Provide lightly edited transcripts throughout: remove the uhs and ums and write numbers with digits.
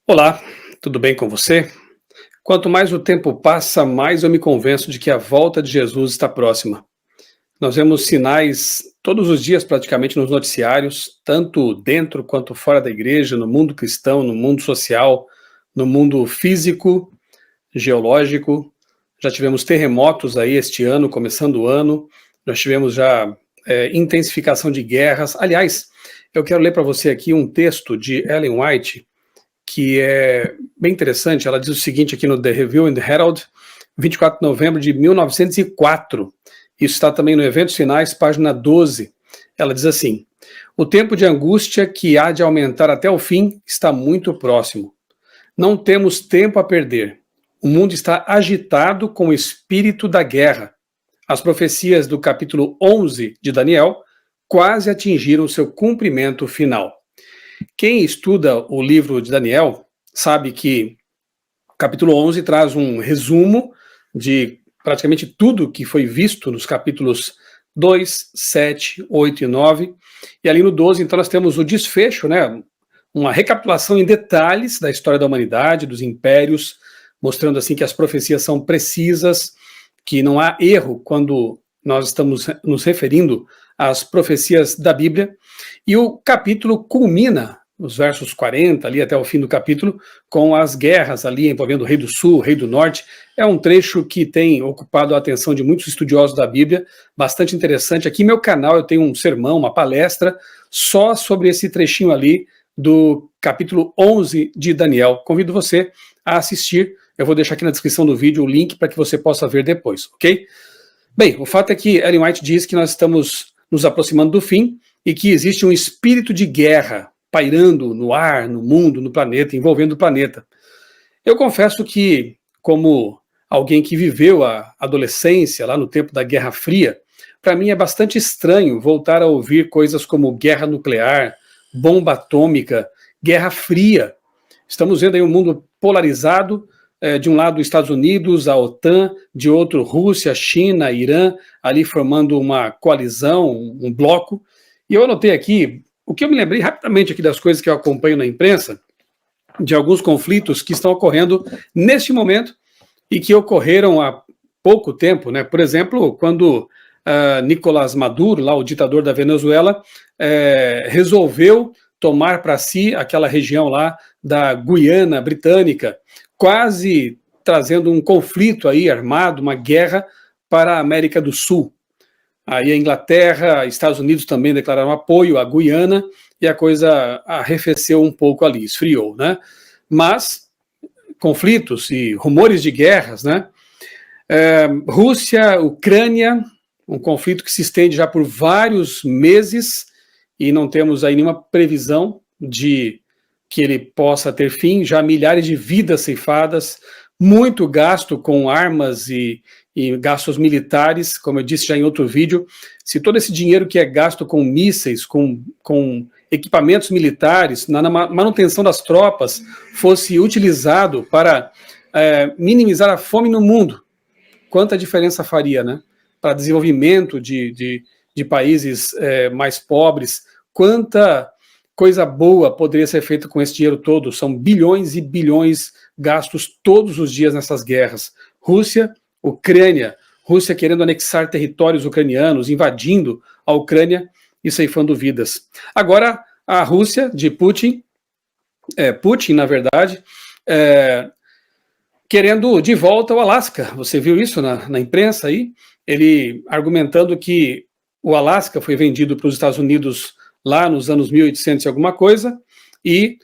Olá, tudo bem com você? Quanto mais o tempo passa, mais eu me convenço de que a volta de Jesus está próxima. Nós vemos sinais todos os dias, praticamente, nos noticiários, tanto dentro quanto fora da igreja, no mundo cristão, no mundo social, no mundo físico, geológico. Já tivemos terremotos aí este ano, começando o ano, nós tivemos já intensificação de guerras. Aliás, eu quero ler para você aqui um texto de Ellen White, que é bem interessante. Ela diz o seguinte aqui no The Review and the Herald, 24 de novembro de 1904. Isso está também no Eventos Finais, página 12. Ela diz assim: o tempo de angústia que há de aumentar até o fim está muito próximo. Não temos tempo a perder. O mundo está agitado com o espírito da guerra. As profecias do capítulo 11 de Daniel quase atingiram seu cumprimento final. Quem estuda o livro de Daniel sabe que o capítulo 11 traz um resumo de praticamente tudo que foi visto nos capítulos 2, 7, 8 e 9. E ali no 12, então, nós temos o desfecho, né? Uma recapitulação em detalhes da história da humanidade, dos impérios, mostrando assim que as profecias são precisas, que não há erro quando nós estamos nos referindo às profecias da Bíblia. E o capítulo culmina, nos versos 40, ali até o fim do capítulo, com as guerras ali envolvendo o rei do sul, o rei do norte. É um trecho que tem ocupado a atenção de muitos estudiosos da Bíblia, bastante interessante. Aqui no meu canal eu tenho um sermão, uma palestra, só sobre esse trechinho ali do capítulo 11 de Daniel. Convido você a assistir. Eu vou deixar aqui na descrição do vídeo o link para que você possa ver depois, ok? Bem, o fato é que Ellen White diz que nós estamos nos aproximando do fim e que existe um espírito de guerra pairando no ar, no mundo, no planeta, envolvendo o planeta. Eu confesso que, como alguém que viveu a adolescência lá no tempo da Guerra Fria, para mim é bastante estranho voltar a ouvir coisas como guerra nuclear, bomba atômica, guerra fria. Estamos vendo aí um mundo polarizado, de um lado Estados Unidos, a OTAN, de outro Rússia, China, Irã, ali formando uma coalizão, um bloco. E eu anotei aqui, o que eu me lembrei rapidamente aqui das coisas que eu acompanho na imprensa, de alguns conflitos que estão ocorrendo neste momento e que ocorreram há pouco tempo, né? Por exemplo, quando Nicolás Maduro, lá o ditador da Venezuela, resolveu tomar para si aquela região lá da Guiana Britânica, quase trazendo um conflito aí armado, uma guerra para a América do Sul. Aí a Inglaterra, Estados Unidos também declararam apoio à Guiana e a coisa arrefeceu um pouco ali, esfriou, né? Mas conflitos e rumores de guerras, né? Rússia, Ucrânia, um conflito que se estende já por vários meses e não temos aí nenhuma previsão de que ele possa ter fim, já milhares de vidas ceifadas, muito gasto com armas e gastos militares, como eu disse já em outro vídeo. Se todo esse dinheiro que é gasto com mísseis, com equipamentos militares, na manutenção das tropas, fosse utilizado para minimizar a fome no mundo, quanta diferença faria, né? Para desenvolvimento de países mais pobres, quanta coisa boa poderia ser feita com esse dinheiro todo. São bilhões e bilhões gastos todos os dias nessas guerras. Rússia, Ucrânia, Rússia querendo anexar territórios ucranianos, invadindo a Ucrânia e ceifando vidas. Agora, a Rússia de Putin, na verdade, querendo de volta o Alasca. Você viu isso na imprensa aí? Ele argumentando que o Alasca foi vendido para os Estados Unidos lá nos anos 1800 e alguma coisa, e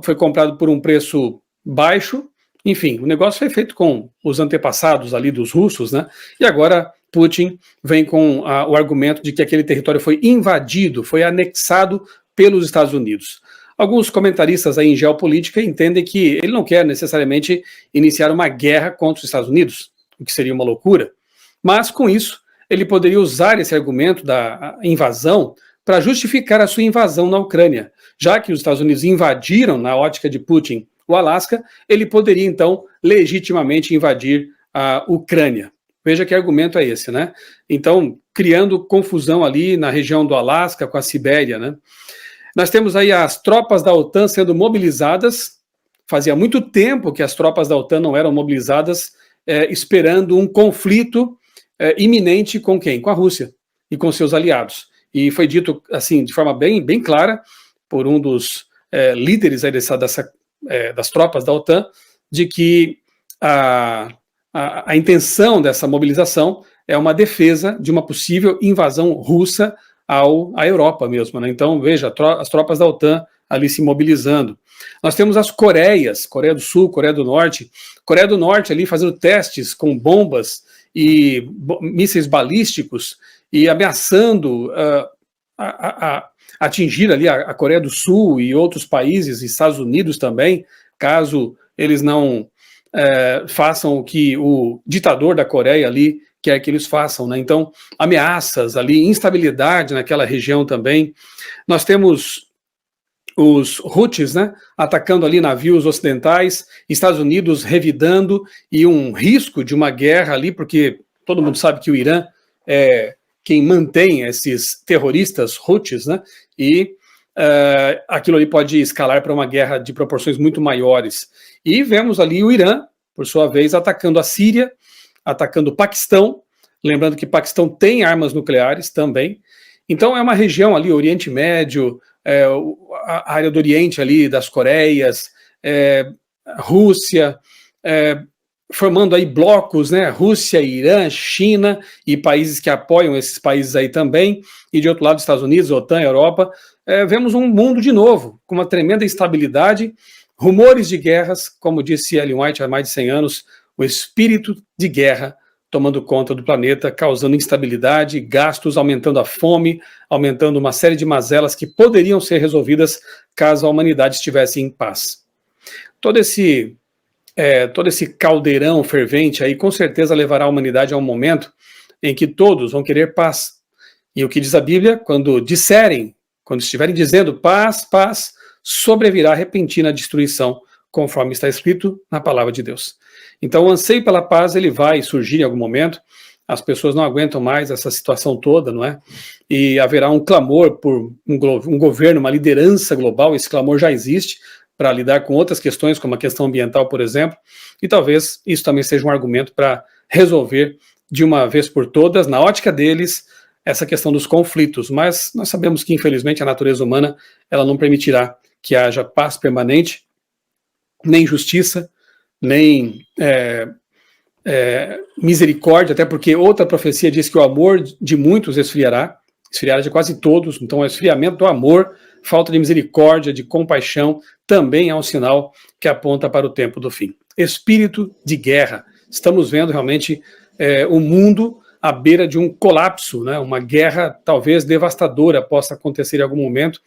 foi comprado por um preço baixo. Enfim, o negócio foi feito com os antepassados ali dos russos, né? E agora Putin vem com o argumento de que aquele território foi invadido, foi anexado pelos Estados Unidos. Alguns comentaristas aí em geopolítica entendem que ele não quer necessariamente iniciar uma guerra contra os Estados Unidos, o que seria uma loucura, mas com isso ele poderia usar esse argumento da invasão para justificar a sua invasão na Ucrânia. Já que os Estados Unidos invadiram, na ótica de Putin, o Alasca, ele poderia então legitimamente invadir a Ucrânia. Veja que argumento é esse, né? Então, criando confusão ali na região do Alasca com a Sibéria, né? Nós temos aí as tropas da OTAN sendo mobilizadas fazia muito tempo que as tropas da OTAN não eram mobilizadas esperando um conflto iminente com quem? Com a Rússia e com seus aliados. E foi dito assim de forma bem clara por um dos líderes aí das tropas da OTAN, de que a intenção dessa mobilização é uma defesa de uma possível invasão russa à Europa mesmo, né? Então, veja, as tropas da OTAN ali se mobilizando. Nós temos as Coreias, Coreia do Sul, Coreia do Norte ali fazendo testes com bombas e mísseis balísticos e ameaçando atingir ali a Coreia do Sul e outros países, e Estados Unidos também, caso eles não façam o que o ditador da Coreia ali quer que eles façam, né? Então, ameaças ali, instabilidade naquela região também. Nós temos os Houthis, né, atacando ali navios ocidentais, Estados Unidos revidando, e um risco de uma guerra ali, porque todo mundo sabe que o Irã é quem mantém esses terroristas Houthis, né, e aquilo ali pode escalar para uma guerra de proporções muito maiores. E vemos ali o Irã, por sua vez, atacando a Síria, atacando o Paquistão, lembrando que o Paquistão tem armas nucleares também. Então é uma região ali, Oriente Médio, a área do Oriente ali, das Coreias, Rússia, formando aí blocos, né, Rússia, Irã, China e países que apoiam esses países aí também, e de outro lado Estados Unidos, OTAN, Europa. Vemos um mundo de novo, com uma tremenda instabilidade, rumores de guerras, como disse Ellen White há mais de 100 anos, o espírito de guerra tomando conta do planeta, causando instabilidade, gastos, aumentando a fome, aumentando uma série de mazelas que poderiam ser resolvidas caso a humanidade estivesse em paz. Todo esse caldeirão fervente aí com certeza levará a humanidade a um momento em que todos vão querer paz. E o que diz a Bíblia? Quando estiverem dizendo paz, paz, sobrevirá repentina destruição, conforme está escrito na palavra de Deus. Então o anseio pela paz, ele vai surgir em algum momento, as pessoas não aguentam mais essa situação toda, não é? E haverá um clamor por um governo, uma liderança global, esse clamor já existe, para lidar com outras questões, como a questão ambiental, por exemplo, e talvez isso também seja um argumento para resolver de uma vez por todas, na ótica deles, essa questão dos conflitos. Mas nós sabemos que, infelizmente, a natureza humana ela não permitirá que haja paz permanente, nem justiça, nem misericórdia, até porque outra profecia diz que o amor de muitos esfriará de quase todos. Então o esfriamento do amor, falta de misericórdia, de compaixão, também é um sinal que aponta para o tempo do fim. Espírito de guerra. Estamos vendo realmente o mundo à beira de um colapso, né? Uma guerra talvez devastadora possa acontecer em algum momento.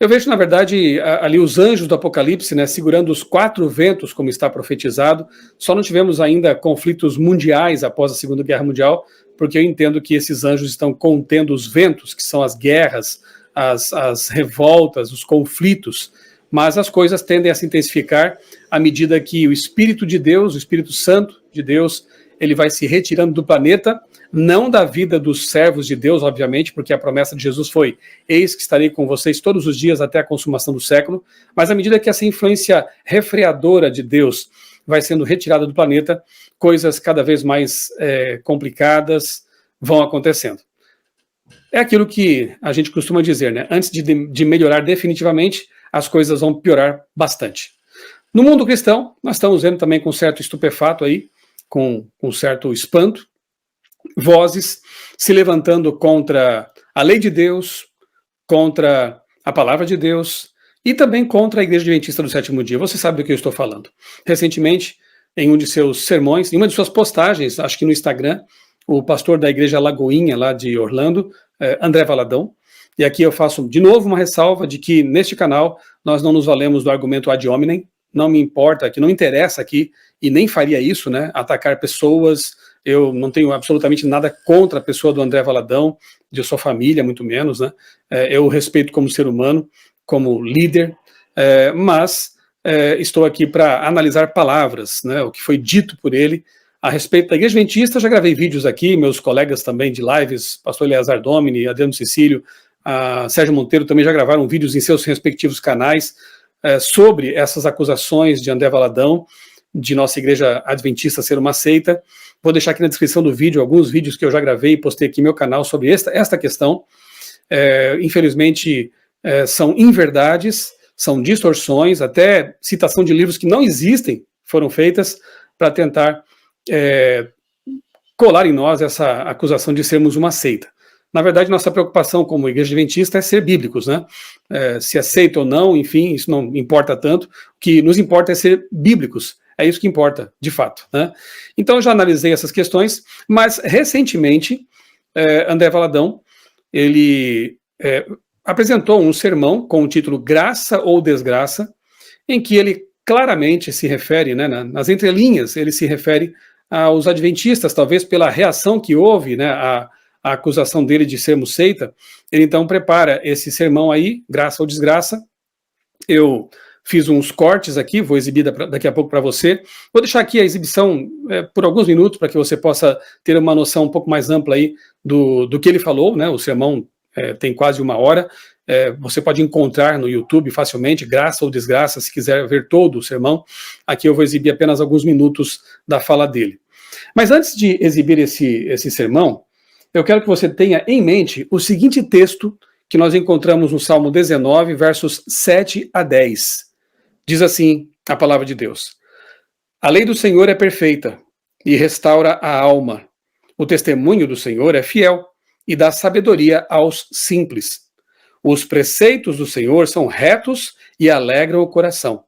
Eu vejo, na verdade, ali os anjos do Apocalipse, né, segurando os 4 ventos, como está profetizado. Só não tivemos ainda conflitos mundiais após a Segunda Guerra Mundial, porque eu entendo que esses anjos estão contendo os ventos, que são as guerras, as revoltas, os conflitos, mas as coisas tendem a se intensificar à medida que o Espírito de Deus, o Espírito Santo de Deus, ele vai se retirando do planeta, não da vida dos servos de Deus, obviamente, porque a promessa de Jesus foi: eis que estarei com vocês todos os dias até a consumação do século, mas à medida que essa influência refreadora de Deus vai sendo retirada do planeta, coisas cada vez mais complicadas vão acontecendo. É aquilo que a gente costuma dizer, né? Antes de melhorar definitivamente, as coisas vão piorar bastante. No mundo cristão, nós estamos vendo também com certo estupefato aí, com certo espanto, vozes se levantando contra a lei de Deus, contra a palavra de Deus e também contra a Igreja Adventista do Sétimo Dia. Você sabe do que eu estou falando. Recentemente, em um de seus sermões, em uma de suas postagens, acho que no Instagram, o pastor da Igreja Lagoinha, lá de Orlando, André Valadão, e aqui eu faço de novo uma ressalva de que neste canal nós não nos valemos do argumento ad hominem, não me importa, que não interessa aqui, e nem faria isso, né, atacar pessoas. Eu não tenho absolutamente nada contra a pessoa do André Valadão, de sua família, muito menos, né, eu o respeito como ser humano, como líder, mas estou aqui para analisar palavras, né, o que foi dito por ele a respeito da Igreja Adventista. Já gravei vídeos aqui, meus colegas também de lives, pastor Eleazar Domini, Adriano Cecílio, Sérgio Monteiro também já gravaram vídeos em seus respectivos canais, sobre essas acusações de André Valadão, de nossa igreja adventista ser uma seita. Vou deixar aqui na descrição do vídeo alguns vídeos que eu já gravei e postei aqui no meu canal sobre esta questão. Infelizmente, são inverdades, são distorções, até citação de livros que não existem foram feitas para tentar colar em nós essa acusação de sermos uma seita. Na verdade, nossa preocupação como igreja adventista é ser bíblicos, né? Se é seita ou não, enfim, isso não importa tanto. O que nos importa é ser bíblicos. É isso que importa, de fato, né? Então, eu já analisei essas questões, mas, recentemente, André Valadão, ele apresentou um sermão com o título Graça ou Desgraça, em que ele claramente se refere, né, nas entrelinhas, ele se refere aos adventistas, talvez pela reação que houve, né, a acusação dele de sermos seita. Ele então prepara esse sermão aí, Graça ou Desgraça. Eu fiz uns cortes aqui, vou exibir daqui a pouco para você. Vou deixar aqui a exibição por alguns minutos, para que você possa ter uma noção um pouco mais ampla aí do que ele falou, né? O sermão tem quase 1 hora. Você pode encontrar no YouTube facilmente, Graça ou Desgraça, se quiser ver todo o sermão. Aqui eu vou exibir apenas alguns minutos da fala dele. Mas antes de exibir esse sermão, eu quero que você tenha em mente o seguinte texto que nós encontramos no Salmo 19, versos 7 a 10. Diz assim a palavra de Deus: A lei do Senhor é perfeita e restaura a alma. O testemunho do Senhor é fiel e dá sabedoria aos simples. Os preceitos do Senhor são retos e alegram o coração.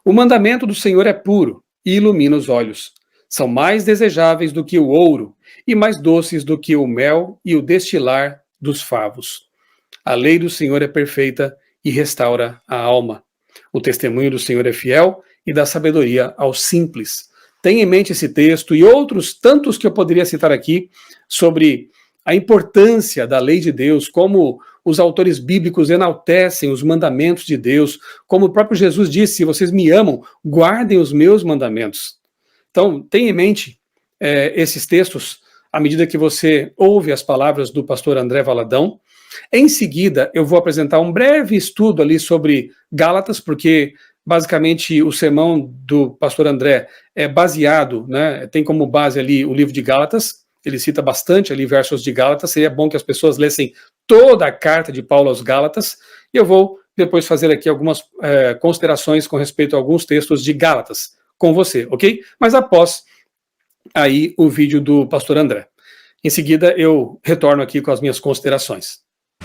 O mandamento do Senhor é puro e ilumina os olhos. São mais desejáveis do que o ouro e mais doces do que o mel e o destilar dos favos. A lei do Senhor é perfeita e restaura a alma. O testemunho do Senhor é fiel e dá sabedoria aos simples. Tenha em mente esse texto e outros tantos que eu poderia citar aqui sobre a importância da lei de Deus, como os autores bíblicos enaltecem os mandamentos de Deus, como o próprio Jesus disse: se vocês me amam, guardem os meus mandamentos. Então, tenha em mente esses textos à medida que você ouve as palavras do pastor André Valadão. Em seguida, eu vou apresentar um breve estudo ali sobre Gálatas, porque basicamente o sermão do pastor André é baseado, né, tem como base ali o livro de Gálatas. Ele cita bastante ali versos de Gálatas. Seria bom que as pessoas lessem toda a carta de Paulo aos Gálatas, e eu vou depois fazer aqui algumas considerações com respeito a alguns textos de Gálatas com você, ok? Mas após aí o vídeo do pastor André. Em seguida, eu retorno aqui com as minhas considerações.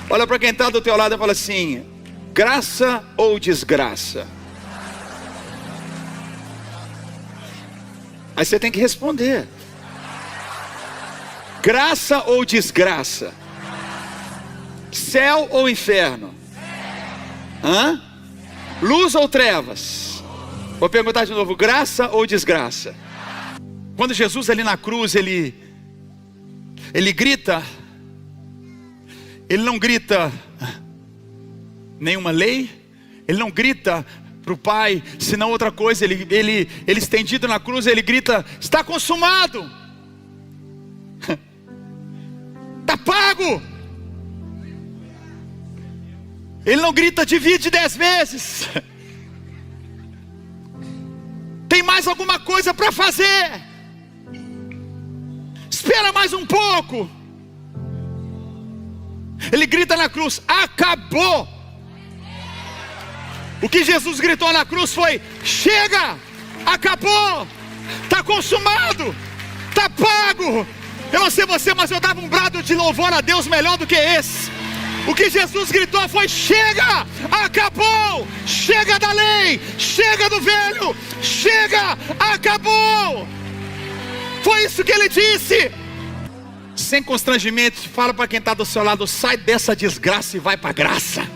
Olha para quem está do teu lado e fala assim: graça ou desgraça? Aí você tem que responder: graça ou desgraça? Céu ou inferno? Hã? Luz ou trevas? Vou perguntar de novo: graça ou desgraça? Quando Jesus ali na cruz, ele grita, ele não grita nenhuma lei, ele não grita para o Pai, senão outra coisa. Ele estendido na cruz, ele grita: está consumado, está pago. Ele não grita: divide 10 vezes, tem mais alguma coisa para fazer, espera mais um pouco. Ele grita na cruz: acabou. O que Jesus gritou na cruz foi: chega, acabou, está consumado, está pago. Eu não sei você, mas eu dava um brado de louvor a Deus melhor do que esse. O que Jesus gritou foi: chega, acabou, chega da lei, chega do velho, chega, acabou. Foi isso que ele disse. Sem constrangimento, fala para quem está do seu lado: sai dessa desgraça e vai para a graça.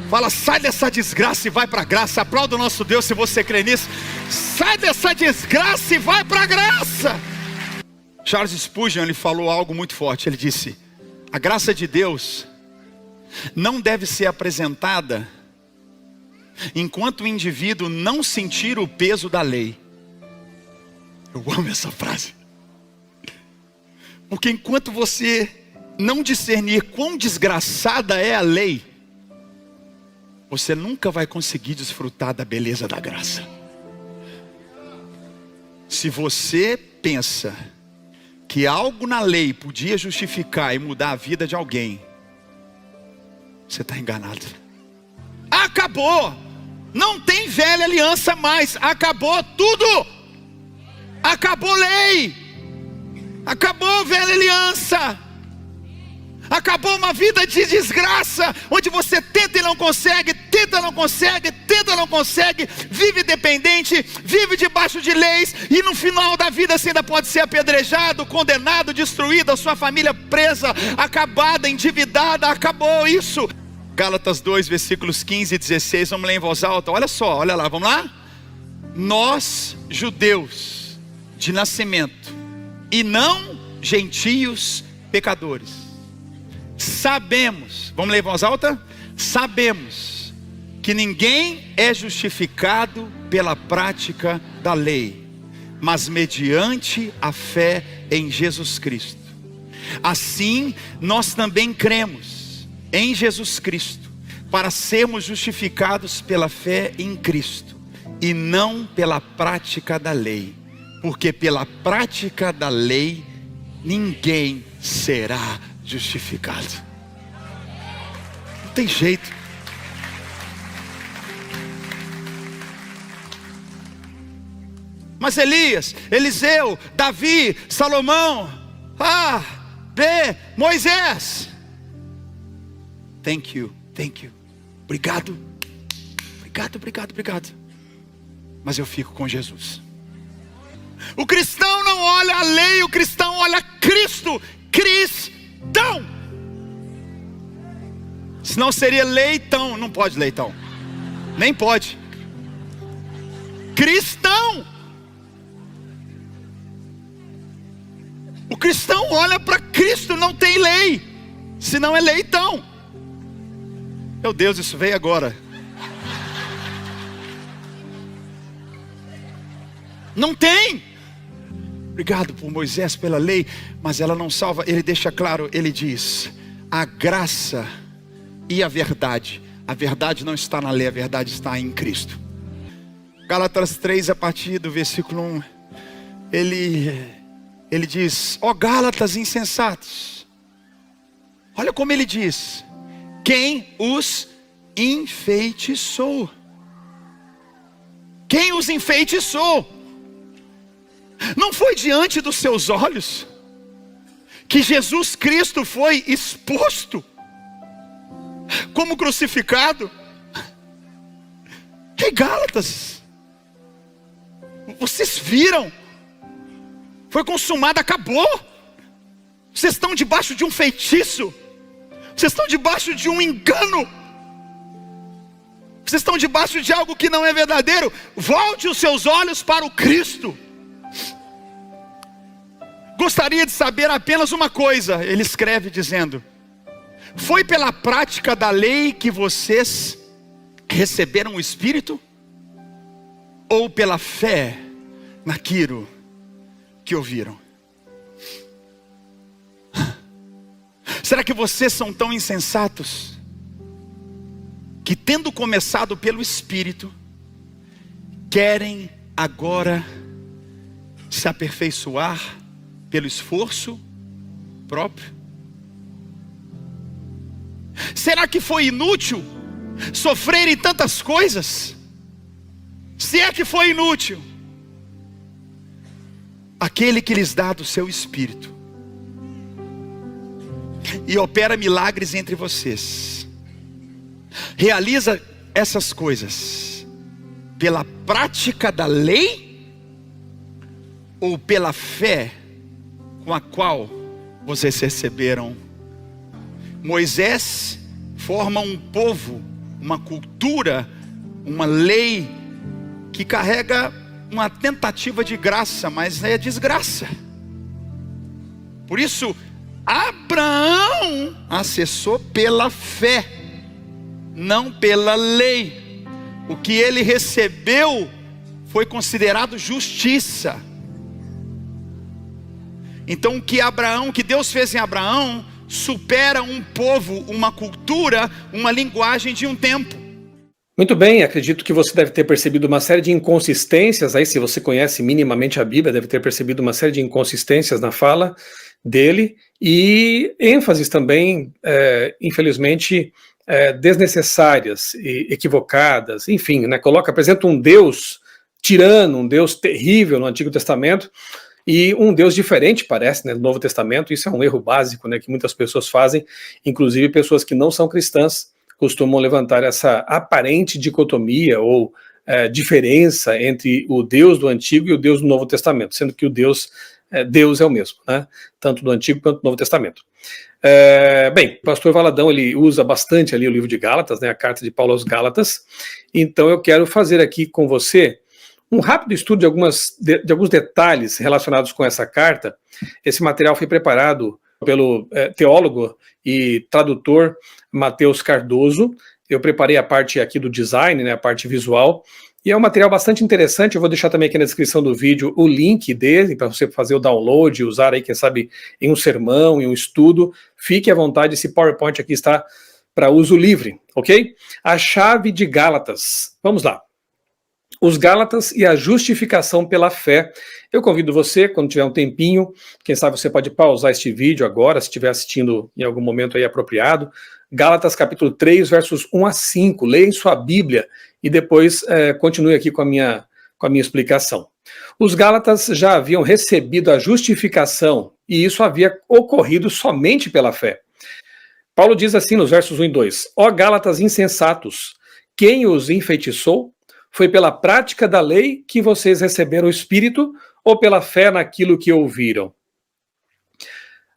Fala: sai dessa desgraça e vai para a graça. Aplauda o nosso Deus se você crê nisso. Sai dessa desgraça e vai para a graça. Charles Spurgeon, ele falou algo muito forte. Ele disse: a graça de Deus não deve ser apresentada enquanto o indivíduo não sentir o peso da lei. Eu amo essa frase. Porque enquanto você não discernir quão desgraçada é a lei, você nunca vai conseguir desfrutar da beleza da graça. Se você pensa que algo na lei podia justificar e mudar a vida de alguém, você está enganado. Acabou. Não tem velha aliança mais. Acabou tudo. Acabou lei. Acabou velha aliança. Acabou uma vida de desgraça, onde você tenta e não consegue, tenta, não consegue, tenta, não consegue, vive dependente, vive debaixo de leis, e no final da vida você ainda pode ser apedrejado, condenado, destruído, a sua família presa, acabada, endividada. Acabou isso. Gálatas 2, versículos 15 e 16, vamos ler em voz alta. Olha só, olha lá, vamos lá? Nós, judeus de nascimento, e não gentios pecadores, sabemos, vamos ler em voz alta? Sabemos que ninguém é justificado pela prática da lei, mas mediante a fé em Jesus Cristo. Assim, nós também cremos em Jesus Cristo, para sermos justificados pela fé em Cristo, e não pela prática da lei, porque pela prática da lei, ninguém será justificado. Não tem jeito. Mas Elias, Eliseu, Davi, Salomão, Moisés. Thank you. Obrigado. Mas eu fico com Jesus. O cristão não olha a lei, o cristão olha Cristo. Cristão. Senão seria leitão. Não pode leitão. Nem pode. Cristão. O cristão olha para Cristo, não tem lei. Senão é leitão. Meu Deus, isso veio agora. Não tem. Obrigado por Moisés, pela lei, mas ela não salva. Ele deixa claro, ele diz: a graça e a verdade não está na lei, a verdade está em Cristo. Gálatas 3, a partir do versículo 1, ele diz: ó Gálatas insensatos, olha como ele diz: quem os enfeitiçou? Quem os enfeitiçou? Não foi diante dos seus olhos que Jesus Cristo foi exposto como crucificado? Ei, Gálatas, vocês viram? Foi consumado, acabou. Vocês estão debaixo de um feitiço. Vocês estão debaixo de um engano. Vocês estão debaixo de algo que não é verdadeiro. Volte os seus olhos para o Cristo. Gostaria de saber apenas uma coisa. Ele escreve dizendo: foi pela prática da lei que vocês receberam o Espírito? Ou pela fé naquilo que ouviram? Será que vocês são tão insensatos que, tendo começado pelo Espírito, querem agora se aperfeiçoar pelo esforço próprio? Será que foi inútil sofrerem tantas coisas? Se é que foi inútil, aquele que lhes dá do seu Espírito e opera milagres entre vocês, realiza essas coisas pela prática da lei ou pela fé com a qual vocês receberam? Moisés forma um povo, uma cultura, uma lei que carrega uma tentativa de graça, mas é desgraça. Por isso, Abraão acessou pela fé, não pela lei. O que ele recebeu foi considerado justiça. Então o que Deus fez em Abraão supera um povo, uma cultura, uma linguagem de um tempo. Muito bem, acredito que você deve ter percebido uma série de inconsistências aí, se você conhece minimamente a Bíblia, deve ter percebido uma série de inconsistências na fala dele e ênfases também, infelizmente, desnecessárias e equivocadas, enfim, né, apresenta um Deus tirano, um Deus terrível no Antigo Testamento e um Deus diferente, parece, né, no Novo Testamento. Isso é um erro básico, né, que muitas pessoas fazem, inclusive pessoas que não são cristãs, costumam levantar essa aparente dicotomia ou diferença entre o Deus do Antigo e o Deus do Novo Testamento, sendo que o Deus é o mesmo, né? Tanto do Antigo quanto do Novo Testamento. Bem, o pastor Valadão, ele usa bastante ali o livro de Gálatas, né, a carta de Paulo aos Gálatas, então eu quero fazer aqui com você um rápido estudo de alguns detalhes relacionados com essa carta. Esse material foi preparado pelo teólogo e tradutor Matheus Cardoso. Eu preparei a parte aqui do design, né, a parte visual, e é um material bastante interessante. Eu vou deixar também aqui na descrição do vídeo o link dele, para você fazer o download e usar aí, quem sabe, em um sermão, em um estudo. Fique à vontade, esse PowerPoint aqui está para uso livre, ok? A chave de Gálatas. Vamos lá. Os Gálatas e a justificação pela fé. Eu convido você, quando tiver um tempinho, quem sabe você pode pausar este vídeo agora, se estiver assistindo em algum momento aí apropriado. Gálatas capítulo 3, versos 1 a 5. Leia em sua Bíblia e depois continue aqui com a minha explicação. Os Gálatas já haviam recebido a justificação e isso havia ocorrido somente pela fé. Paulo diz assim nos versos 1 e 2: Ó Gálatas insensatos, quem os enfeitiçou? Foi pela prática da lei que vocês receberam o Espírito ou pela fé naquilo que ouviram?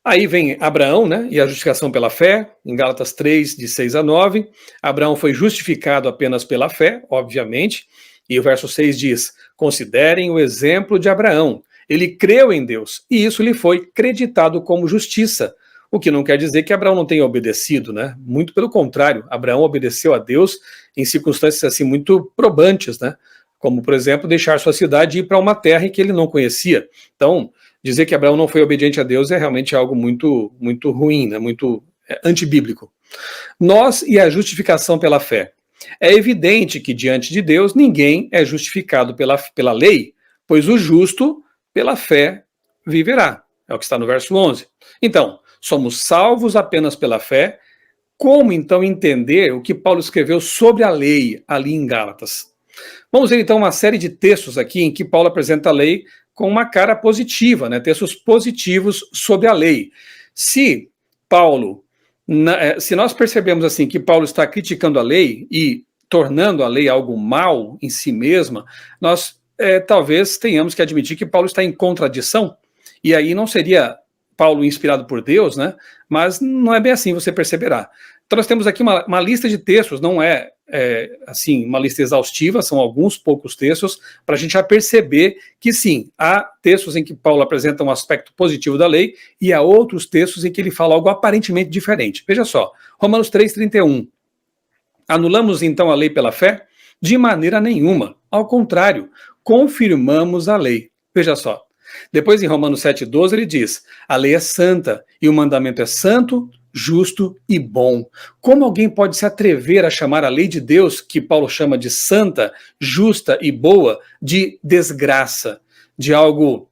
Aí vem Abraão, né, e a justificação pela fé, em Gálatas 3, de 6 a 9. Abraão foi justificado apenas pela fé, obviamente, e o verso 6 diz: considerem o exemplo de Abraão. Ele creu em Deus, e isso lhe foi creditado como justiça. O que não quer dizer que Abraão não tenha obedecido, né? Muito pelo contrário, Abraão obedeceu a Deus em circunstâncias assim muito probantes, né? Como, por exemplo, deixar sua cidade e ir para uma terra que ele não conhecia. Então, dizer que Abraão não foi obediente a Deus é realmente algo muito, muito ruim, né? Muito antibíblico. Nós e a justificação pela fé. É evidente que diante de Deus ninguém é justificado pela lei, pois o justo pela fé viverá. É o que está no verso 11. Então, somos salvos apenas pela fé. Como, então, entender o que Paulo escreveu sobre a lei ali em Gálatas? Vamos ver, então, uma série de textos aqui em que Paulo apresenta a lei com uma cara positiva, né? Textos positivos sobre a lei. Se nós percebemos assim que Paulo está criticando a lei e tornando a lei algo mal em si mesma, nós talvez tenhamos que admitir que Paulo está em contradição, e aí não seria Paulo inspirado por Deus, né? Mas não é bem assim, você perceberá. Então nós temos aqui uma lista de textos, não é assim uma lista exaustiva, são alguns poucos textos, para a gente já perceber que sim, há textos em que Paulo apresenta um aspecto positivo da lei e há outros textos em que ele fala algo aparentemente diferente. Veja só, Romanos 3,31. Anulamos então a lei pela fé? De maneira nenhuma. Ao contrário, confirmamos a lei. Veja só. Depois, em Romanos 7,12, ele diz: a lei é santa e o mandamento é santo, justo e bom. Como alguém pode se atrever a chamar a lei de Deus, que Paulo chama de santa, justa e boa, de desgraça, de algo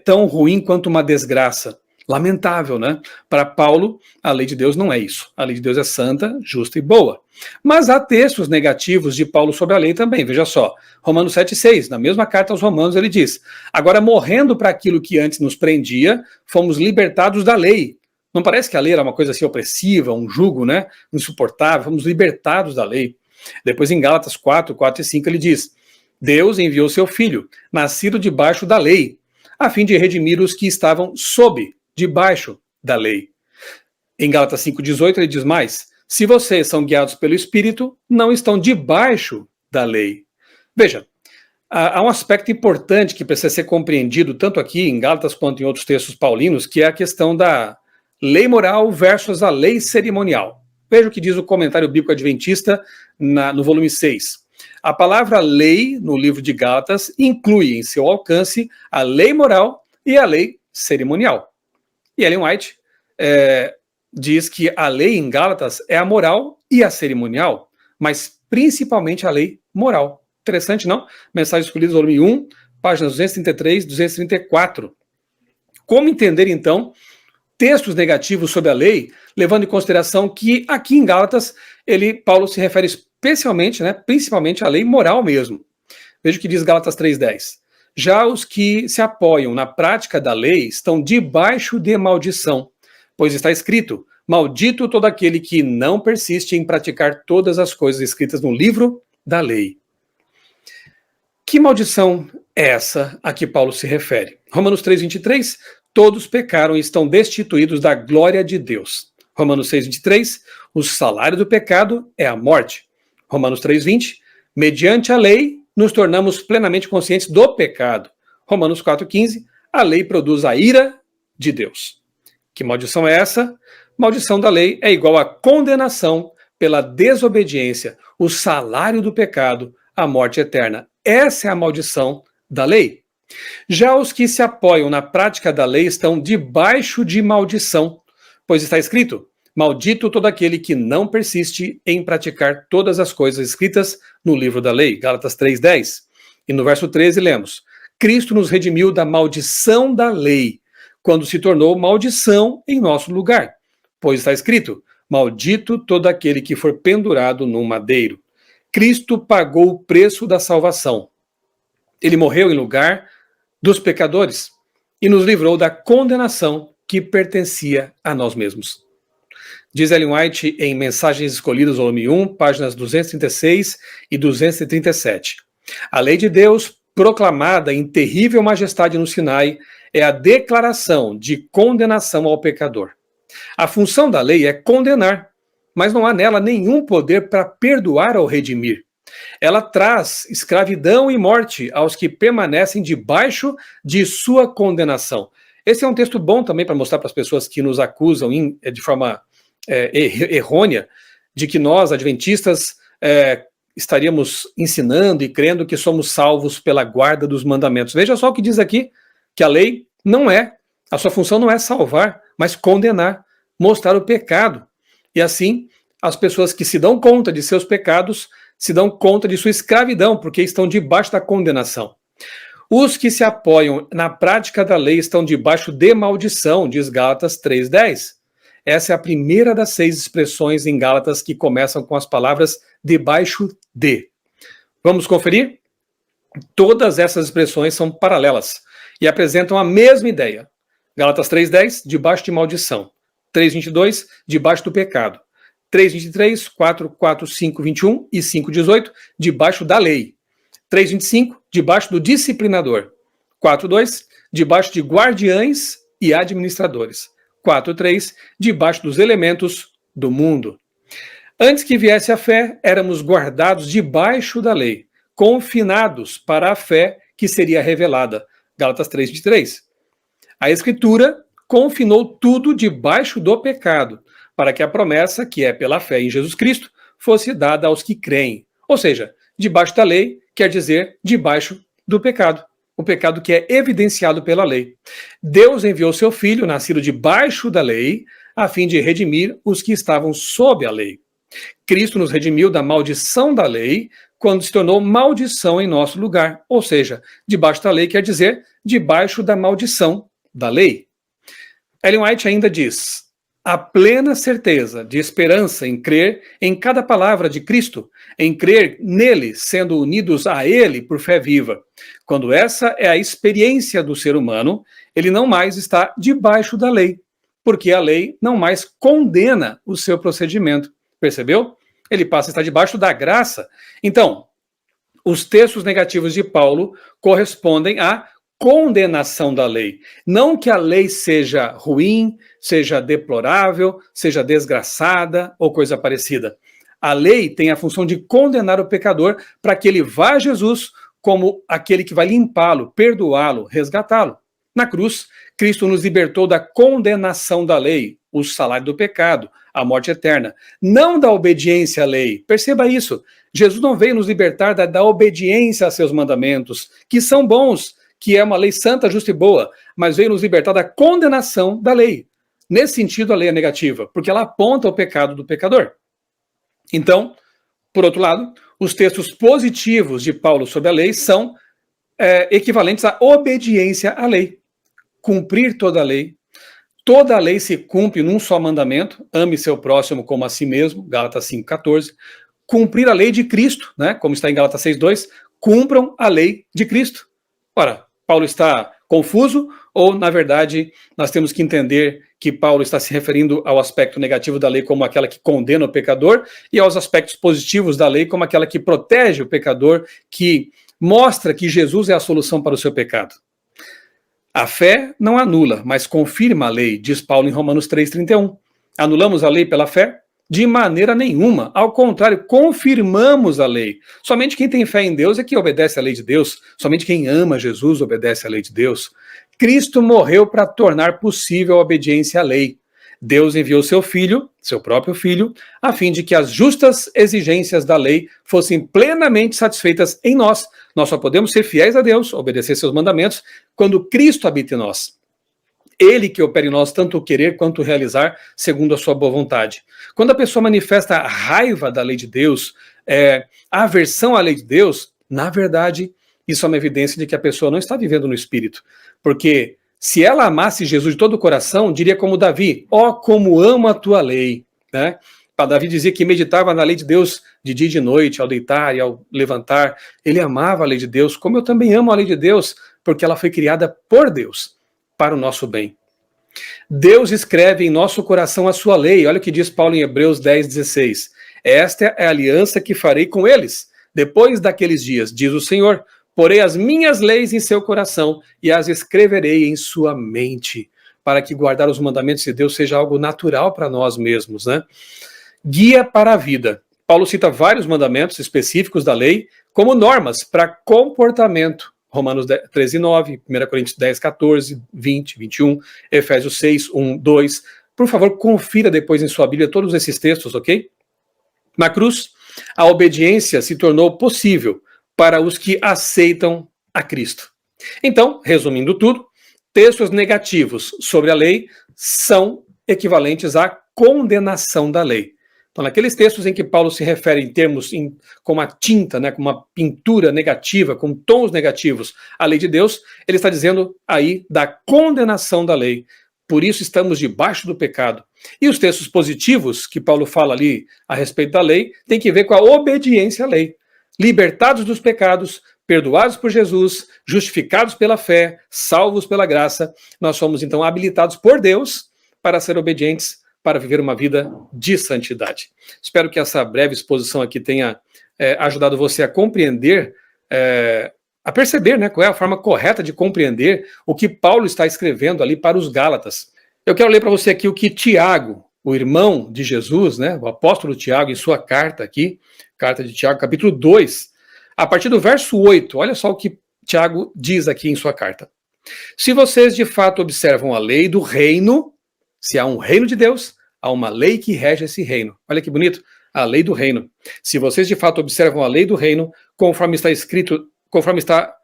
tão ruim quanto uma desgraça? Lamentável, né? Para Paulo, a lei de Deus não é isso. A lei de Deus é santa, justa e boa. Mas há textos negativos de Paulo sobre a lei também. Veja só, Romanos 7,6, na mesma carta aos Romanos, ele diz: agora, morrendo para aquilo que antes nos prendia, fomos libertados da lei. Não parece que a lei era uma coisa assim opressiva, um jugo, né? Insuportável. Fomos libertados da lei. Depois, em Gálatas 4 e 5, ele diz: Deus enviou seu filho, nascido debaixo da lei, a fim de redimir os que estavam debaixo da lei. Em Gálatas 5,18 ele diz mais: se vocês são guiados pelo Espírito, não estão debaixo da lei. Veja, há um aspecto importante que precisa ser compreendido, tanto aqui em Gálatas quanto em outros textos paulinos, que é a questão da lei moral versus a lei cerimonial. Veja o que diz o Comentário Bíblico Adventista no volume 6. A palavra lei, no livro de Gálatas, inclui em seu alcance a lei moral e a lei cerimonial. E Ellen White diz que a lei em Gálatas é a moral e a cerimonial, mas principalmente a lei moral. Interessante, não? Mensagens Escolhidas, volume 1, páginas 233 e 234. Como entender, então, textos negativos sobre a lei, levando em consideração que aqui em Gálatas, Paulo se refere especialmente, principalmente à lei moral mesmo. Veja o que diz Gálatas 3:10. Já os que se apoiam na prática da lei estão debaixo de maldição, pois está escrito: maldito todo aquele que não persiste em praticar todas as coisas escritas no livro da lei. Que maldição é essa a que Paulo se refere? Romanos 3:23, todos pecaram e estão destituídos da glória de Deus. Romanos 6:23, o salário do pecado é a morte. Romanos 3:20, mediante a lei nos tornamos plenamente conscientes do pecado. Romanos 4:15, a lei produz a ira de Deus. Que maldição é essa? Maldição da lei é igual a condenação pela desobediência, o salário do pecado, a morte eterna. Essa é a maldição da lei. Já os que se apoiam na prática da lei estão debaixo de maldição, pois está escrito: maldito todo aquele que não persiste em praticar todas as coisas escritas no livro da lei. Gálatas 3:10. E no verso 13 lemos: Cristo nos redimiu da maldição da lei, quando se tornou maldição em nosso lugar. Pois está escrito: maldito todo aquele que for pendurado no madeiro. Cristo pagou o preço da salvação. Ele morreu em lugar dos pecadores e nos livrou da condenação que pertencia a nós mesmos. Diz Ellen White em Mensagens Escolhidas, volume 1, páginas 236 e 237. A lei de Deus, proclamada em terrível majestade no Sinai, é a declaração de condenação ao pecador. A função da lei é condenar, mas não há nela nenhum poder para perdoar ou redimir. Ela traz escravidão e morte aos que permanecem debaixo de sua condenação. Esse é um texto bom também para mostrar para as pessoas que nos acusam de forma errônea de que nós, adventistas, estaríamos ensinando e crendo que somos salvos pela guarda dos mandamentos. Veja só o que diz aqui, que a lei a sua função não é salvar, mas condenar, mostrar o pecado. E assim, as pessoas que se dão conta de seus pecados, se dão conta de sua escravidão, porque estão debaixo da condenação. Os que se apoiam na prática da lei estão debaixo de maldição, diz Gálatas 3:10. Essa é a primeira das 6 expressões em Gálatas que começam com as palavras debaixo de. Vamos conferir? Todas essas expressões são paralelas e apresentam a mesma ideia. Gálatas 3:10, debaixo de maldição. 3:22, debaixo do pecado. 3:23, 4, 5, 21 e 5:18, debaixo da lei. 3:25, debaixo do disciplinador. 4:2, debaixo de guardiães e administradores. 4:3, debaixo dos elementos do mundo. Antes que viesse a fé, éramos guardados debaixo da lei, confinados para a fé que seria revelada. Gálatas 3:23. A Escritura confinou tudo debaixo do pecado, para que a promessa, que é pela fé em Jesus Cristo, fosse dada aos que creem. Ou seja, debaixo da lei quer dizer debaixo do pecado. O pecado que é evidenciado pela lei. Deus enviou seu Filho, nascido debaixo da lei, a fim de redimir os que estavam sob a lei. Cristo nos redimiu da maldição da lei, quando se tornou maldição em nosso lugar. Ou seja, debaixo da lei quer dizer debaixo da maldição da lei. Ellen White ainda diz: a plena certeza de esperança em crer em cada palavra de Cristo, em crer nele, sendo unidos a ele por fé viva. Quando essa é a experiência do ser humano, ele não mais está debaixo da lei, porque a lei não mais condena o seu procedimento. Percebeu? Ele passa a estar debaixo da graça. Então, os textos negativos de Paulo correspondem à condenação da lei. Não que a lei seja ruim, seja deplorável, seja desgraçada ou coisa parecida. A lei tem a função de condenar o pecador para que ele vá a Jesus como aquele que vai limpá-lo, perdoá-lo, resgatá-lo. Na cruz, Cristo nos libertou da condenação da lei, o salário do pecado, a morte eterna, não da obediência à lei. Perceba isso. Jesus não veio nos libertar da obediência a seus mandamentos, que são bons, que é uma lei santa, justa e boa, mas veio nos libertar da condenação da lei. Nesse sentido, a lei é negativa, porque ela aponta o pecado do pecador. Então, Por outro lado, os textos positivos de Paulo sobre a lei são equivalentes à obediência à lei. Cumprir toda a lei. Toda a lei se cumpre num só mandamento, ame seu próximo como a si mesmo, Gálatas 5,14. Cumprir a lei de Cristo, né, como está em Gálatas 6,2, cumpram a lei de Cristo. Ora, Paulo está confuso ou, na verdade, nós temos que entender que Paulo está se referindo ao aspecto negativo da lei como aquela que condena o pecador e aos aspectos positivos da lei como aquela que protege o pecador, que mostra que Jesus é a solução para o seu pecado. A fé não anula, mas confirma a lei, diz Paulo em Romanos 3,31. Anulamos a lei pela fé? De maneira nenhuma. Ao contrário, confirmamos a lei. Somente quem tem fé em Deus é que obedece à lei de Deus. Somente quem ama Jesus obedece à lei de Deus. Cristo morreu para tornar possível a obediência à lei. Deus enviou seu filho, seu próprio filho, a fim de que as justas exigências da lei fossem plenamente satisfeitas em nós. Nós só podemos ser fiéis a Deus, obedecer seus mandamentos, quando Cristo habita em nós. Ele que opera em nós tanto o querer quanto o realizar, segundo a sua boa vontade. Quando a pessoa manifesta a raiva da lei de Deus, a aversão à lei de Deus, na verdade, isso é uma evidência de que a pessoa não está vivendo no Espírito. Porque se ela amasse Jesus de todo o coração, diria como Davi, ó, como amo a tua lei. Né? Para Davi dizia que meditava na lei de Deus de dia e de noite, ao deitar e ao levantar. Ele amava a lei de Deus, como eu também amo a lei de Deus, porque ela foi criada por Deus, para o nosso bem. Deus escreve em nosso coração a sua lei. Olha o que diz Paulo em Hebreus 10,16. Esta é a aliança que farei com eles, depois daqueles dias, diz o Senhor. Porei as minhas leis em seu coração e as escreverei em sua mente, para que guardar os mandamentos de Deus seja algo natural para nós mesmos, né? Guia para a vida. Paulo cita vários mandamentos específicos da lei como normas para comportamento. Romanos 13,9, 1 Coríntios 10, 14, 20, 21, Efésios 6, 1, 2. Por favor, confira depois em sua Bíblia todos esses textos, ok? Na cruz, a obediência se tornou possível para os que aceitam a Cristo. Então, resumindo tudo, textos negativos sobre a lei são equivalentes à condenação da lei. Então, naqueles textos em que Paulo se refere em termos com uma tinta, né, com uma pintura negativa, com tons negativos à lei de Deus, ele está dizendo aí da condenação da lei. Por isso estamos debaixo do pecado. E os textos positivos que Paulo fala ali a respeito da lei tem que ver com a obediência à lei. Libertados dos pecados, perdoados por Jesus, justificados pela fé, salvos pela graça, nós somos então habilitados por Deus para ser obedientes, para viver uma vida de santidade. Espero que essa breve exposição aqui tenha ajudado você a compreender, a perceber, né, qual é a forma correta de compreender o que Paulo está escrevendo ali para os Gálatas. Eu quero ler para você aqui o que Tiago, o irmão de Jesus, né, o apóstolo Tiago, em sua carta aqui, carta de Tiago, capítulo 2, a partir do verso 8, olha só o que Tiago diz aqui em sua carta. Se vocês de fato observam a lei do reino, se há um reino de Deus, há uma lei que rege esse reino. Olha que bonito, a lei do reino. Se vocês de fato observam a lei do reino, conforme está escrito, conforme está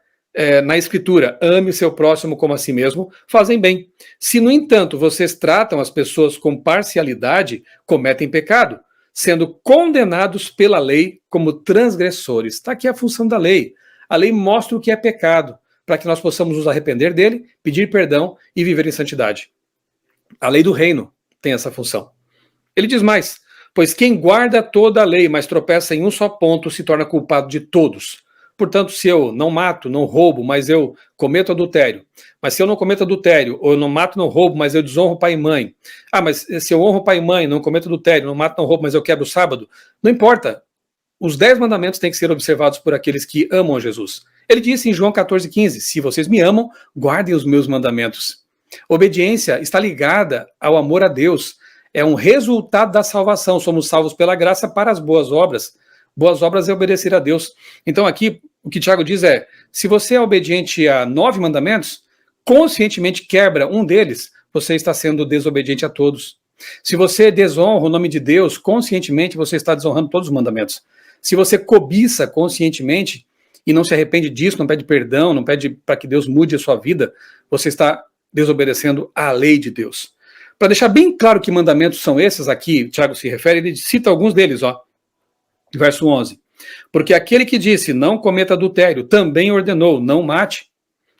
na escritura, ame o seu próximo como a si mesmo, fazem bem. Se, no entanto, vocês tratam as pessoas com parcialidade, cometem pecado, sendo condenados pela lei como transgressores. Está aqui a função da lei. A lei mostra o que é pecado, para que nós possamos nos arrepender dele, pedir perdão e viver em santidade. A lei do reino tem essa função. Ele diz mais, pois quem guarda toda a lei, mas tropeça em um só ponto, se torna culpado de todos. Portanto, se eu não mato, não roubo, mas eu cometo adultério. Mas se eu não cometo adultério, ou eu não mato, não roubo, mas eu desonro pai e mãe. Ah, mas se eu honro pai e mãe, não cometo adultério, não mato, não roubo, mas eu quebro o sábado. Não importa. Os 10 mandamentos têm que ser observados por aqueles que amam a Jesus. Ele disse em João 14,15, se vocês me amam, guardem os meus mandamentos. Obediência está ligada ao amor a Deus. É um resultado da salvação. Somos salvos pela graça para as boas obras. Boas obras é obedecer a Deus. Então aqui, o que Tiago diz é, se você é obediente a 9 mandamentos, conscientemente quebra um deles, você está sendo desobediente a todos. Se você desonra o nome de Deus, conscientemente você está desonrando todos os mandamentos. Se você cobiça conscientemente e não se arrepende disso, não pede perdão, não pede para que Deus mude a sua vida, você está desobedecendo à lei de Deus. Para deixar bem claro que mandamentos são esses aqui, Tiago se refere, ele cita alguns deles, ó. Verso 11. Porque aquele que disse, não cometa adultério, também ordenou, não mate.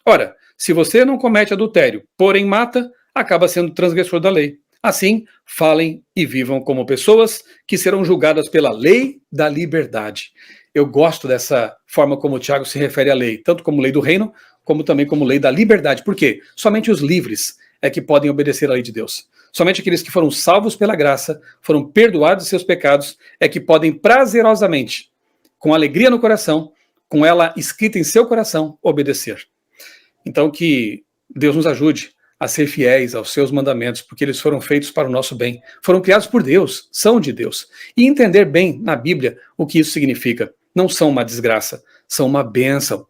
Ora, se você não comete adultério, porém mata, acaba sendo transgressor da lei. Assim, falem e vivam como pessoas que serão julgadas pela lei da liberdade. Eu gosto dessa forma como o Tiago se refere à lei, tanto como lei do reino, como também como lei da liberdade. Por quê? Somente os livres é que podem obedecer à lei de Deus. Somente aqueles que foram salvos pela graça, foram perdoados de seus pecados, é que podem prazerosamente, com alegria no coração, com ela escrita em seu coração, obedecer. Então que Deus nos ajude a ser fiéis aos seus mandamentos, porque eles foram feitos para o nosso bem. Foram criados por Deus, são de Deus. E entender bem na Bíblia o que isso significa. Não são uma desgraça, são uma bênção.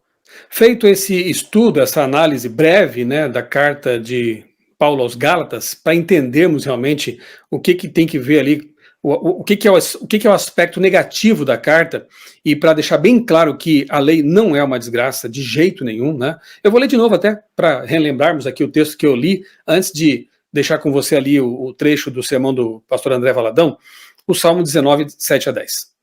Feito esse estudo, essa análise breve, né, da carta de Paulo aos Gálatas, para entendermos realmente o que tem que ver ali, o que é o aspecto negativo da carta, e para deixar bem claro que a lei não é uma desgraça de jeito nenhum, né? Eu vou ler de novo até para relembrarmos aqui o texto que eu li, antes de deixar com você ali o trecho do sermão do pastor André Valadão, o Salmo 19, 7 a 10.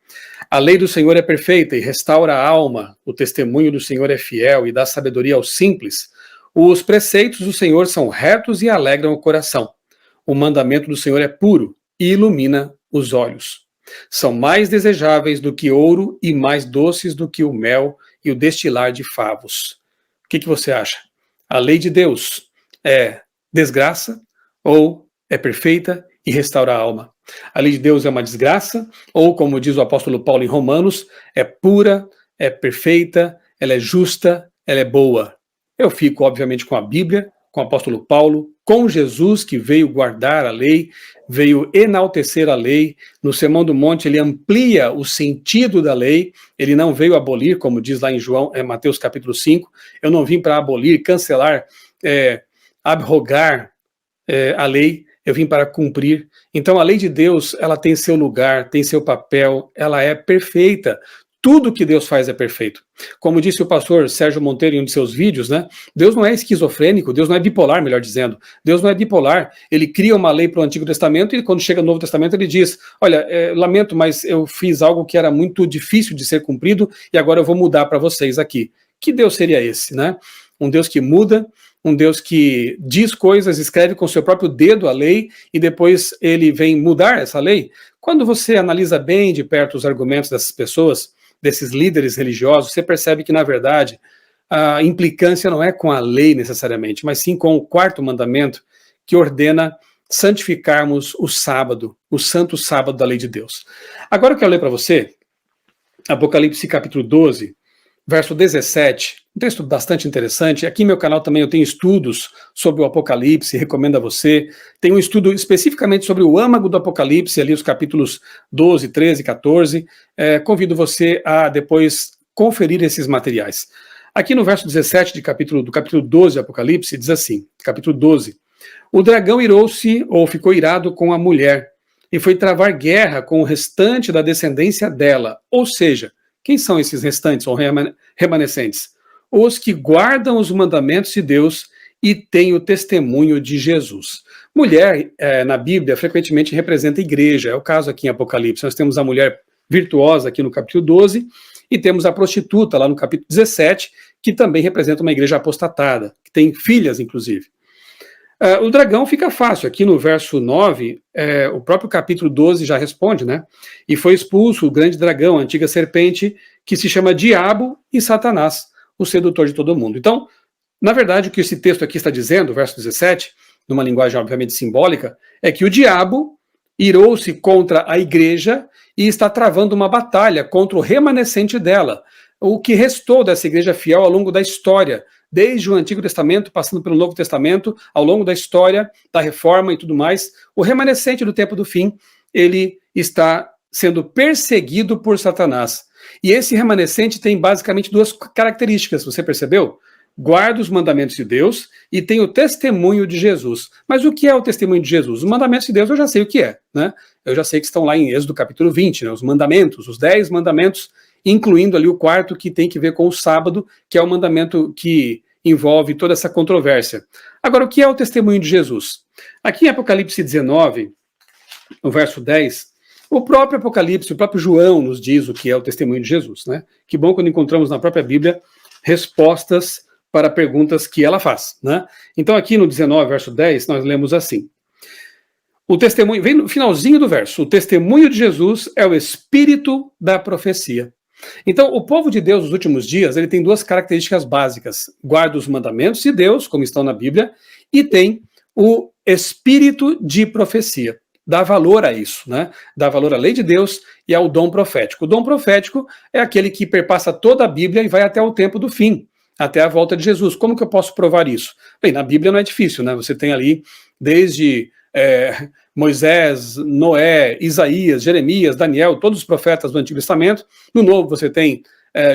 A lei do Senhor é perfeita e restaura a alma, o testemunho do Senhor é fiel e dá sabedoria aos simples. Os preceitos do Senhor são retos e alegram o coração. O mandamento do Senhor é puro e ilumina os olhos. São mais desejáveis do que ouro e mais doces do que o mel e o destilar de favos. O que você acha? A lei de Deus é desgraça ou é perfeita e restaura a alma? A lei de Deus é uma desgraça ou, como diz o apóstolo Paulo em Romanos, é pura, é perfeita, ela é justa, ela é boa? Eu fico, obviamente, com a Bíblia, com o apóstolo Paulo, com Jesus, que veio guardar a lei, veio enaltecer a lei. No Sermão do Monte, ele amplia o sentido da lei, ele não veio abolir, como diz lá em Mateus capítulo 5, eu não vim para abolir, cancelar, abrogar a lei, eu vim para cumprir. Então a lei de Deus, ela tem seu lugar, tem seu papel, ela é perfeita. Tudo que Deus faz é perfeito. Como disse o pastor Sérgio Monteiro em um de seus vídeos, né? Deus não é esquizofrênico, Deus não é bipolar, melhor dizendo. Deus não é bipolar. Ele cria uma lei para o Antigo Testamento e quando chega no Novo Testamento ele diz, olha, lamento, mas eu fiz algo que era muito difícil de ser cumprido e agora eu vou mudar para vocês aqui. Que Deus seria esse, né? Um Deus que muda, um Deus que diz coisas, escreve com seu próprio dedo a lei e depois ele vem mudar essa lei. Quando você analisa bem de perto os argumentos dessas pessoas, desses líderes religiosos, você percebe que, na verdade, a implicância não é com a lei necessariamente, mas sim com o quarto mandamento, que ordena santificarmos o sábado, o santo sábado da lei de Deus. Agora eu quero ler para você Apocalipse capítulo 12, verso 17, um texto bastante interessante. Aqui no meu canal também eu tenho estudos sobre o Apocalipse, recomendo a você. Tem um estudo especificamente sobre o âmago do Apocalipse, ali os capítulos 12, 13, 14. Convido você a depois conferir esses materiais. Aqui no verso 17 do capítulo 12 do Apocalipse, diz assim, capítulo 12, o dragão irou-se, ou ficou irado com a mulher, e foi travar guerra com o restante da descendência dela, ou seja, quem são esses restantes ou remanescentes? Os que guardam os mandamentos de Deus e têm o testemunho de Jesus. Mulher, na Bíblia, frequentemente representa a igreja. É o caso aqui em Apocalipse. Nós temos a mulher virtuosa aqui no capítulo 12 e temos a prostituta lá no capítulo 17, que também representa uma igreja apostatada, que tem filhas, inclusive. O dragão fica fácil. Aqui no verso 9, o próprio capítulo 12 já responde, né? E foi expulso o grande dragão, a antiga serpente, que se chama Diabo e Satanás, o sedutor de todo mundo. Então, na verdade, o que esse texto aqui está dizendo, verso 17, numa linguagem obviamente simbólica, é que o diabo irou-se contra a igreja e está travando uma batalha contra o remanescente dela, o que restou dessa igreja fiel ao longo da história, desde o Antigo Testamento, passando pelo Novo Testamento, ao longo da história, da Reforma e tudo mais. O remanescente do tempo do fim, ele está sendo perseguido por Satanás. E esse remanescente tem basicamente duas características, você percebeu? Guarda os mandamentos de Deus e tem o testemunho de Jesus. Mas o que é o testemunho de Jesus? Os mandamentos de Deus eu já sei o que é, né? Eu já sei que estão lá em Êxodo capítulo 20, né? Os mandamentos, os 10 mandamentos, incluindo ali o quarto que tem que ver com o sábado, que é o mandamento que envolve toda essa controvérsia. Agora, o que é o testemunho de Jesus? Aqui em Apocalipse 19, no verso 10, O próprio Apocalipse, o próprio João nos diz o que é o testemunho de Jesus, né? Que bom quando encontramos na própria Bíblia respostas para perguntas que ela faz, né? Então aqui no 19, verso 10, nós lemos assim: o testemunho, vem no finalzinho do verso, o testemunho de Jesus é o espírito da profecia. Então, o povo de Deus nos últimos dias, ele tem duas características básicas: guarda os mandamentos de Deus, como estão na Bíblia, e tem o espírito de profecia. Dá valor a isso, né? Dá valor à lei de Deus e ao dom profético. O dom profético é aquele que perpassa toda a Bíblia e vai até o tempo do fim, até a volta de Jesus. Como que eu posso provar isso? Bem, na Bíblia não é difícil, né? Você tem ali desde Moisés, Noé, Isaías, Jeremias, Daniel, todos os profetas do Antigo Testamento. No Novo você tem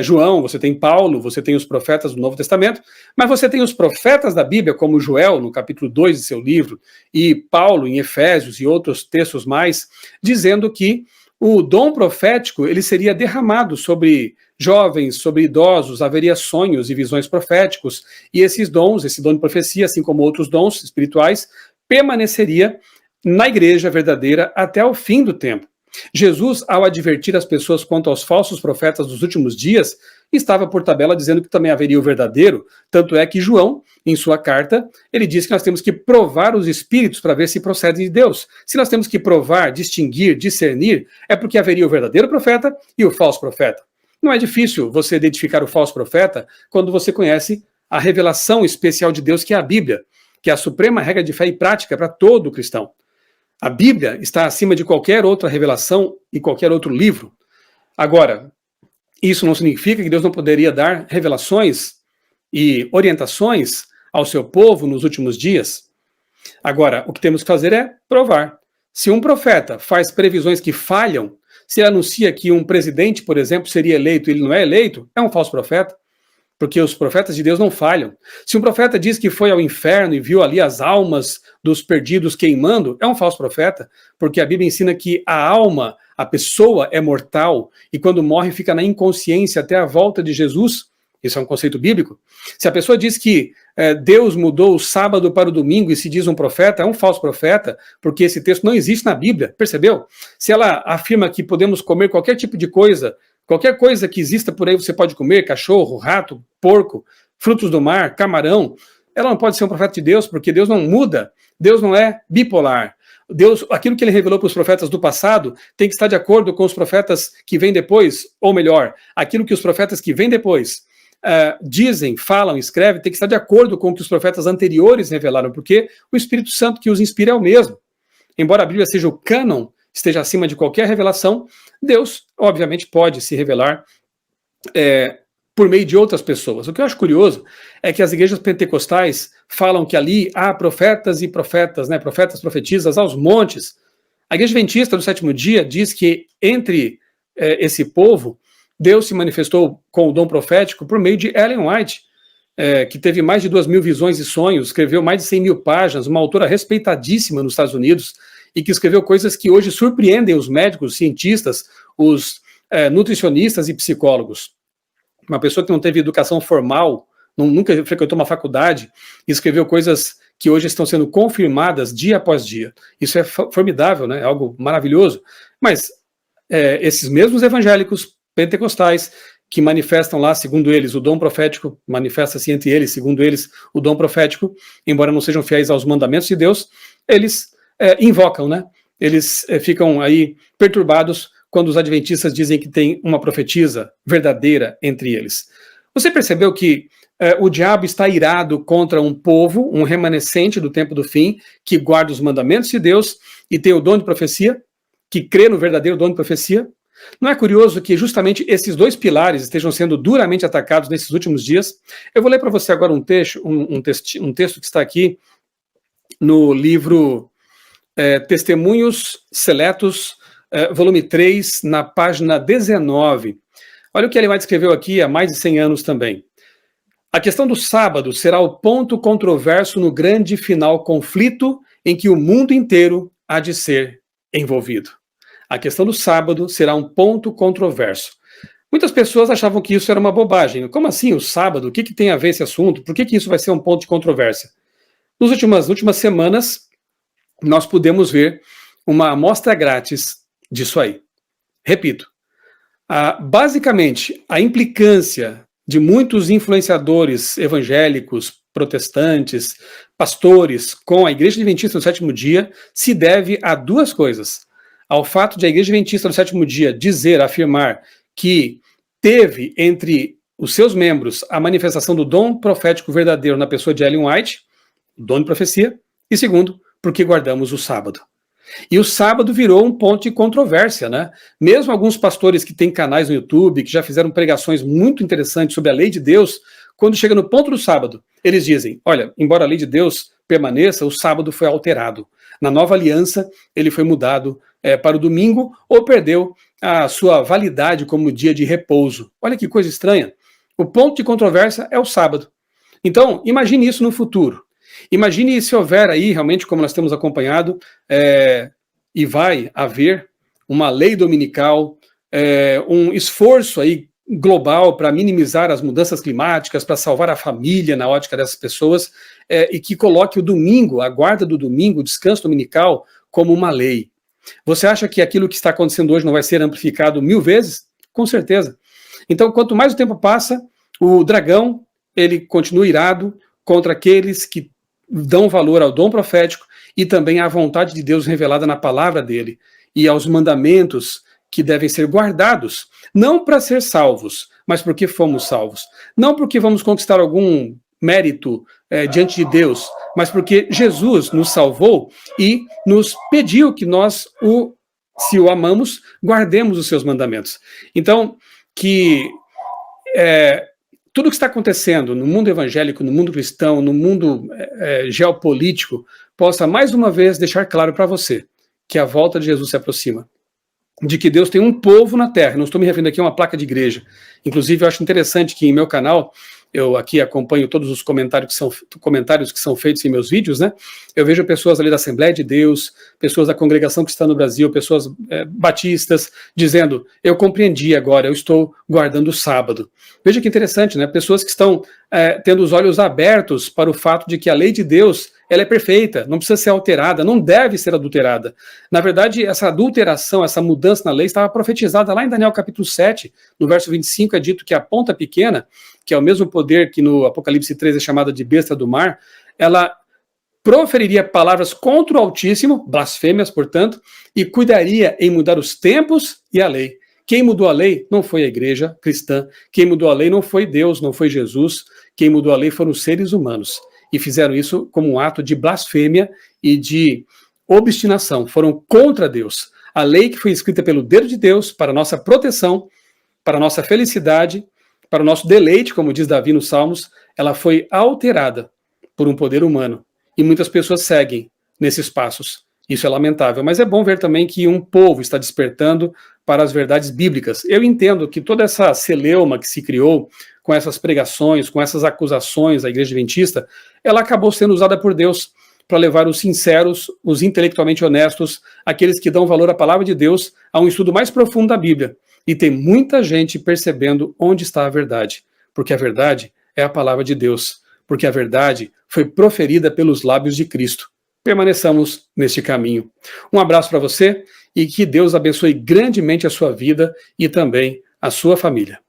João, você tem Paulo, você tem os profetas do Novo Testamento, mas você tem os profetas da Bíblia, como Joel, no capítulo 2 de seu livro, e Paulo em Efésios e outros textos mais, dizendo que o dom profético ele seria derramado sobre jovens, sobre idosos, haveria sonhos e visões proféticos, e esses dons, esse dom de profecia, assim como outros dons espirituais, permaneceria na igreja verdadeira até o fim do tempo. Jesus, ao advertir as pessoas quanto aos falsos profetas dos últimos dias, estava por tabela dizendo que também haveria o verdadeiro, tanto é que João, em sua carta, ele diz que nós temos que provar os espíritos para ver se procedem de Deus. Se nós temos que provar, distinguir, discernir, é porque haveria o verdadeiro profeta e o falso profeta. Não é difícil você identificar o falso profeta quando você conhece a revelação especial de Deus, que é a Bíblia, que é a suprema regra de fé e prática para todo cristão. A Bíblia está acima de qualquer outra revelação e qualquer outro livro. Agora, isso não significa que Deus não poderia dar revelações e orientações ao seu povo nos últimos dias. Agora, o que temos que fazer é provar. Se um profeta faz previsões que falham, se ele anuncia que um presidente, por exemplo, seria eleito e ele não é eleito, é um falso profeta. Porque os profetas de Deus não falham. Se um profeta diz que foi ao inferno e viu ali as almas dos perdidos queimando, é um falso profeta, porque a Bíblia ensina que a alma, a pessoa é mortal, e quando morre fica na inconsciência até a volta de Jesus. Isso é um conceito bíblico. Se a pessoa diz que Deus mudou o sábado para o domingo e se diz um profeta, é um falso profeta, porque esse texto não existe na Bíblia, percebeu? Se ela afirma que podemos comer qualquer tipo de coisa, qualquer coisa que exista por aí você pode comer, cachorro, rato, porco, frutos do mar, camarão, ela não pode ser um profeta de Deus, porque Deus não muda, Deus não é bipolar. Deus, aquilo que ele revelou para os profetas do passado tem que estar de acordo com os profetas que vêm depois, ou melhor, aquilo que os profetas que vêm depois dizem, falam, escrevem, tem que estar de acordo com o que os profetas anteriores revelaram, porque o Espírito Santo que os inspira é o mesmo. Embora a Bíblia seja o cânon, esteja acima de qualquer revelação, Deus, obviamente, pode se revelar por meio de outras pessoas. O que eu acho curioso é que as igrejas pentecostais falam que ali há profetas e profetas, né, profetas, profetisas aos montes. A igreja adventista do sétimo dia diz que entre esse povo, Deus se manifestou com o dom profético por meio de Ellen White, que teve mais de 2.000 visões e sonhos, escreveu mais de 100.000 páginas, uma autora respeitadíssima nos Estados Unidos, e que escreveu coisas que hoje surpreendem os médicos, os cientistas, os nutricionistas e psicólogos. Uma pessoa que não teve educação formal, nunca frequentou uma faculdade, escreveu coisas que hoje estão sendo confirmadas dia após dia. Isso é formidável, né? É algo maravilhoso. Mas esses mesmos evangélicos pentecostais que manifestam lá, segundo eles, o dom profético, manifesta-se entre eles, segundo eles, o dom profético, embora não sejam fiéis aos mandamentos de Deus, eles invocam, né? Eles ficam aí perturbados quando os adventistas dizem que tem uma profetisa verdadeira entre eles. Você percebeu que o diabo está irado contra um povo, um remanescente do tempo do fim, que guarda os mandamentos de Deus e tem o dom de profecia, que crê no verdadeiro dom de profecia? Não é curioso que justamente esses dois pilares estejam sendo duramente atacados nesses últimos dias? Eu vou ler para você agora um texto que está aqui no livro Testemunhos Seletos, volume 3, na página 19. Olha o que ele vai escreveu aqui há mais de 100 anos também. A questão do sábado será o ponto controverso no grande final conflito em que o mundo inteiro há de ser envolvido. A questão do sábado será um ponto controverso. Muitas pessoas achavam que isso era uma bobagem. Como assim o sábado? O que tem a ver esse assunto? Por que isso vai ser um ponto de controvérsia? Nas últimas semanas, nós pudemos ver uma amostra grátis disso aí. Repito, basicamente, a implicância de muitos influenciadores evangélicos, protestantes, pastores com a Igreja Adventista do Sétimo Dia se deve a duas coisas. Ao fato de a Igreja Adventista do Sétimo Dia afirmar que teve entre os seus membros a manifestação do dom profético verdadeiro na pessoa de Ellen White, o dom de profecia, e segundo, porque guardamos o sábado. E o sábado virou um ponto de controvérsia, né? Mesmo alguns pastores que têm canais no YouTube, que já fizeram pregações muito interessantes sobre a lei de Deus, quando chega no ponto do sábado, eles dizem, olha, embora a lei de Deus permaneça, o sábado foi alterado. Na nova aliança, ele foi mudado para o domingo ou perdeu a sua validade como dia de repouso. Olha que coisa estranha. O ponto de controvérsia é o sábado. Então, imagine isso no futuro. Imagine se houver aí, realmente, como nós temos acompanhado, e vai haver uma lei dominical, um esforço aí global para minimizar as mudanças climáticas, para salvar a família na ótica dessas pessoas, e que coloque o domingo, a guarda do domingo, o descanso dominical, como uma lei. Você acha que aquilo que está acontecendo hoje não vai ser amplificado 1000 vezes? Com certeza. Então, quanto mais o tempo passa, o dragão, ele continua irado contra aqueles que dão valor ao dom profético e também à vontade de Deus revelada na palavra dele e aos mandamentos que devem ser guardados, não para ser salvos, mas porque fomos salvos. Não porque vamos conquistar algum mérito diante de Deus, mas porque Jesus nos salvou e nos pediu que nós, se o amamos, guardemos os seus mandamentos. Então, que tudo que está acontecendo no mundo evangélico, no mundo cristão, no mundo geopolítico, possa mais uma vez deixar claro para você que a volta de Jesus se aproxima. De que Deus tem um povo na terra. Não estou me referindo aqui a uma placa de igreja. Inclusive, eu acho interessante que em meu canal, eu aqui acompanho todos os comentários que são feitos em meus vídeos, né? Eu vejo pessoas ali da Assembleia de Deus, pessoas da Congregação Cristã no Brasil, pessoas batistas, dizendo, eu compreendi agora, eu estou guardando o sábado. Veja que interessante, né? Pessoas que estão tendo os olhos abertos para o fato de que a lei de Deus, ela é perfeita, não precisa ser alterada, não deve ser adulterada. Na verdade, essa adulteração, essa mudança na lei estava profetizada lá em Daniel capítulo 7, no verso 25 é dito que a ponta pequena, que é o mesmo poder que no Apocalipse 3 é chamada de besta do mar, ela proferiria palavras contra o Altíssimo, blasfêmias, portanto, e cuidaria em mudar os tempos e a lei. Quem mudou a lei não foi a igreja cristã, quem mudou a lei não foi Deus, não foi Jesus, quem mudou a lei foram os seres humanos. E fizeram isso como um ato de blasfêmia e de obstinação. Foram contra Deus. A lei que foi escrita pelo dedo de Deus para nossa proteção, para nossa felicidade, para o nosso deleite, como diz Davi nos Salmos, ela foi alterada por um poder humano. E muitas pessoas seguem nesses passos. Isso é lamentável. Mas é bom ver também que um povo está despertando para as verdades bíblicas. Eu entendo que toda essa celeuma que se criou com essas pregações, com essas acusações à Igreja Adventista, ela acabou sendo usada por Deus para levar os sinceros, os intelectualmente honestos, aqueles que dão valor à palavra de Deus, a um estudo mais profundo da Bíblia. E tem muita gente percebendo onde está a verdade, porque a verdade é a palavra de Deus, porque a verdade foi proferida pelos lábios de Cristo. Permaneçamos neste caminho. Um abraço para você e que Deus abençoe grandemente a sua vida e também a sua família.